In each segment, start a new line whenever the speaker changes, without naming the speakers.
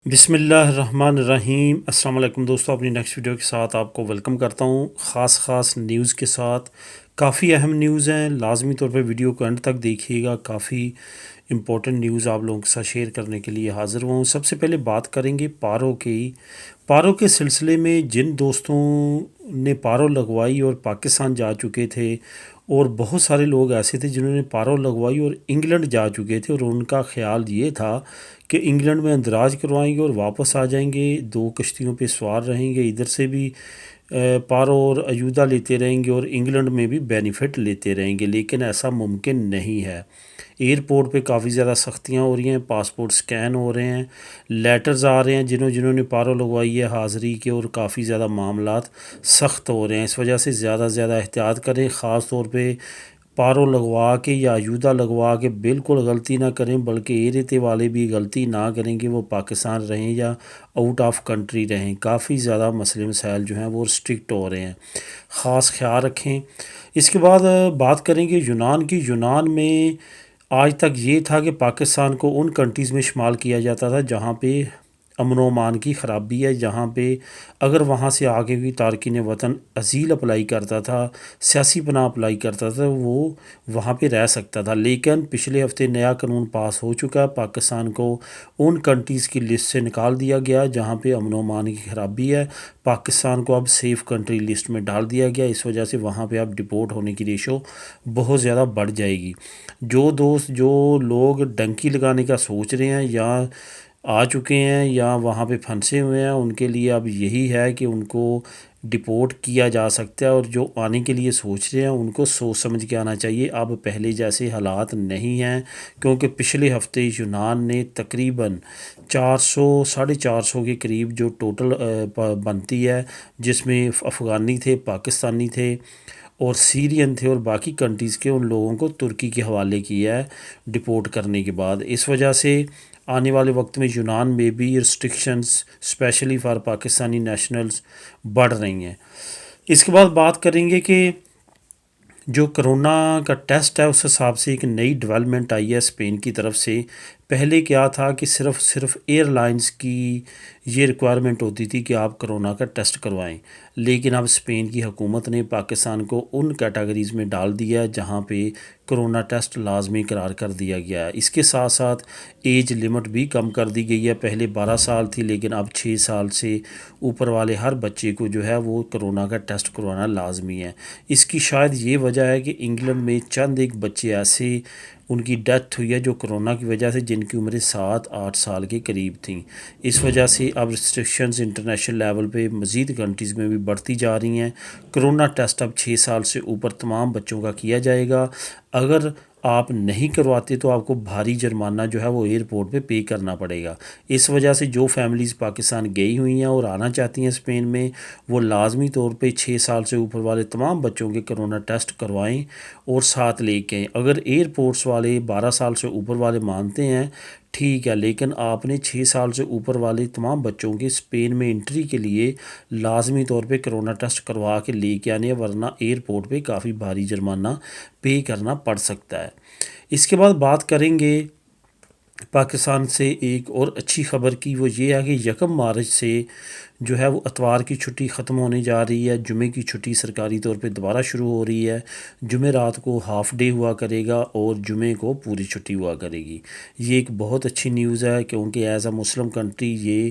بسم اللہ الرحمن الرحیم۔ السلام علیکم دوستوں، اپنی نیکسٹ ویڈیو کے ساتھ آپ کو ویلکم کرتا ہوں، خاص نیوز کے ساتھ۔ کافی اہم نیوز ہیں، لازمی طور پہ ویڈیو کو اینڈ تک دیکھیے گا۔ کافی امپورٹنٹ نیوز آپ لوگوں کے ساتھ شیئر کرنے کے لیے حاضر ہوں۔ سب سے پہلے بات کریں گے پاروں کے سلسلے میں۔ جن دوستوں نے پاروں لگوائی اور پاکستان جا چکے تھے، اور بہت سارے لوگ ایسے تھے جنہوں نے پاروں لگوائی اور انگلینڈ جا چکے تھے، اور ان کا خیال یہ تھا کہ انگلینڈ میں اندراج کروائیں گے اور واپس آ جائیں گے، 2 کشتیوں پہ سوار رہیں گے، ادھر سے بھی پاروں اور اجودہ لیتے رہیں گے اور انگلینڈ میں بھی بینیفٹ لیتے رہیں گے، لیکن ایسا ممکن نہیں ہے۔ ایئرپورٹ پہ کافی زیادہ سختیاں ہو رہی ہیں، پاسپورٹ سکین ہو رہے ہیں، لیٹرز آ رہے ہیں جنہوں نے پاروں لگوائی ہے حاضری کے، اور کافی زیادہ معاملات سخت ہو رہے ہیں۔ اس وجہ سے زیادہ احتیاط کریں، خاص طور پہ پاروں لگوا کے یا اجودہ لگوا کے بالکل غلطی نہ کریں، بلکہ ایرتے والے بھی غلطی نہ کریں کہ وہ پاکستان رہیں یا آؤٹ آف کنٹری رہیں۔ کافی زیادہ مسئلے مسائل جو ہیں وہ رسٹرکٹ ہو رہے ہیں، خاص خیال رکھیں۔ اس کے بعد بات کریں گے یونان کی۔ یونان میں آج تک یہ تھا کہ پاکستان کو ان کنٹریز میں شمار کیا جاتا تھا جہاں پہ امن و امان کی خرابی ہے، جہاں پہ اگر وہاں سے آگے بھی تارکین وطن ازیل اپلائی کرتا تھا، سیاسی پناہ اپلائی کرتا تھا، وہ وہاں پہ رہ سکتا تھا۔ لیکن پچھلے ہفتے نیا قانون پاس ہو چکا ہے، پاکستان کو ان کنٹریز کی لسٹ سے نکال دیا گیا جہاں پہ امن و امان کی خرابی ہے۔ پاکستان کو اب سیف کنٹری لسٹ میں ڈال دیا گیا، اس وجہ سے وہاں پہ اب ڈپورٹ ہونے کی ریشو بہت زیادہ بڑھ جائے گی۔ جو لوگ ڈنکی لگانے کا سوچ رہے ہیں یا آ چکے ہیں یا وہاں پہ پھنسے ہوئے ہیں، ان کے لیے اب یہی ہے کہ ان کو ڈپورٹ کیا جا سکتا ہے، اور جو آنے کے لیے سوچ رہے ہیں ان کو سوچ سمجھ کے آنا چاہیے۔ اب پہلے جیسے حالات نہیں ہیں، کیونکہ پچھلے ہفتے یونان نے تقریباً 400 کے قریب جو ٹوٹل بنتی ہے، جس میں افغانی تھے، پاکستانی تھے اور سیرین تھے اور باقی کنٹریز کے، ان لوگوں کو ترکی کے حوالے کیا ہے ڈپورٹ کرنے کے بعد۔ اس وجہ سے آنے والے وقت میں یونان میں بھی restrictions specially for Pakistani nationals بڑھ رہی ہیں۔ اس کے بعد بات کریں گے کہ جو کرونا کا ٹیسٹ ہے، اس حساب سے ایک نئی ڈیولپمنٹ آئی ہے اسپین کی طرف سے۔ پہلے کیا تھا کہ صرف ایئر لائنز کی یہ ریکوائرمنٹ ہوتی تھی کہ آپ کرونا کا ٹیسٹ کروائیں، لیکن اب اسپین کی حکومت نے پاکستان کو ان کیٹیگریز میں ڈال دیا ہے جہاں پہ کرونا ٹیسٹ لازمی قرار کر دیا گیا ہے۔ اس کے ساتھ ساتھ ایج لمٹ بھی کم کر دی گئی ہے، پہلے 12 سال تھی لیکن اب 6 سال سے اوپر والے ہر بچے کو جو ہے وہ کرونا کا ٹیسٹ کروانا لازمی ہے۔ اس کی شاید یہ وجہ ہے کہ انگلینڈ میں چند ایک بچے ایسے ان کی ڈیتھ ہوئی ہے جو کرونا کی وجہ سے، جن کی عمریں 7-8 سال کے قریب تھیں۔ اس وجہ سے اب ریسٹرکشنز انٹرنیشنل لیول پہ مزید کنٹریز میں بھی بڑھتی جا رہی ہیں۔ کرونا ٹیسٹ اب 6 سال سے اوپر تمام بچوں کا کیا جائے گا۔ اگر آپ نہیں کرواتے تو آپ کو بھاری جرمانہ جو ہے وہ ایئرپورٹ پہ کرنا پڑے گا۔ اس وجہ سے جو فیملیز پاکستان گئی ہوئی ہیں اور آنا چاہتی ہیں اسپین میں، وہ لازمی طور پہ 6 سال سے اوپر والے تمام بچوں کے کرونا ٹیسٹ کروائیں اور ساتھ لے کے آئیں۔ اگر ایئرپورٹس والے 12 سال سے اوپر والے مانتے ہیں ٹھیک ہے، لیکن آپ نے 6 سال سے اوپر والے تمام بچوں کے اسپین میں انٹری کے لیے لازمی طور پہ کرونا ٹیسٹ کروا کے لے کے آنے، ورنہ ایئرپورٹ پہ کافی بھاری جرمانہ پے کرنا پڑ سکتا ہے۔ اس کے بعد بات کریں گے پاکستان سے ایک اور اچھی خبر کی، وہ یہ ہے کہ 1 مارچ سے جو ہے وہ اتوار کی چھٹی ختم ہونے جا رہی ہے، جمعے کی چھٹی سرکاری طور پہ دوبارہ شروع ہو رہی ہے۔ جمعہ رات کو ہاف ڈے ہوا کرے گا اور جمعے کو پوری چھٹی ہوا کرے گی۔ یہ ایک بہت اچھی نیوز ہے، کیونکہ ایز اے مسلم کنٹری یہ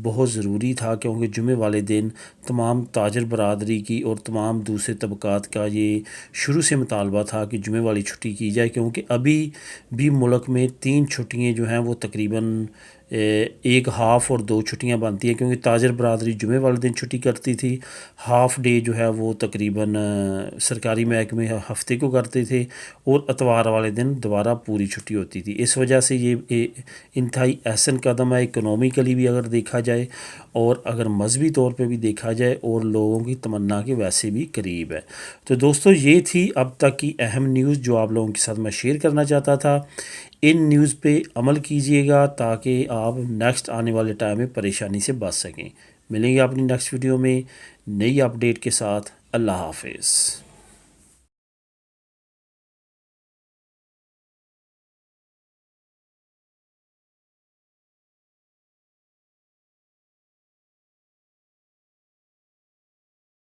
بہت ضروری تھا، کیونکہ جمعے والے دن تمام تاجر برادری کی اور تمام دوسرے طبقات کا یہ شروع سے مطالبہ تھا کہ جمعے والی چھٹی کی جائے، کیونکہ ابھی بھی ملک میں 3 چھٹیاں جو ہیں وہ تقریباً 1 ہاف اور 2 چھٹیاں بنتی ہیں، کیونکہ تاجر برادری جمعے والے دن چھٹی کرتی تھی، ہاف ڈے جو ہے وہ تقریباً سرکاری محکمے ہفتے کو کرتے تھے، اور اتوار والے دن دوبارہ پوری چھٹی ہوتی تھی۔ اس وجہ سے یہ انتہائی احسن قدم ہے، اکنومیکلی بھی اگر دیکھا جائے اور اگر مذہبی طور پہ بھی دیکھا جائے، اور لوگوں کی تمنا کے ویسے بھی قریب ہے۔ تو دوستو یہ تھی اب تک کی اہم نیوز جو آپ لوگوں کے ساتھ میں شیئر کرنا چاہتا تھا۔ ان نیوز پہ عمل کیجئے گا تاکہ آپ نیکسٹ آنے والے ٹائم میں پریشانی سے بچ سکیں۔ ملیں گے اپنی نیکسٹ ویڈیو میں نئی اپڈیٹ کے ساتھ۔ اللہ حافظ۔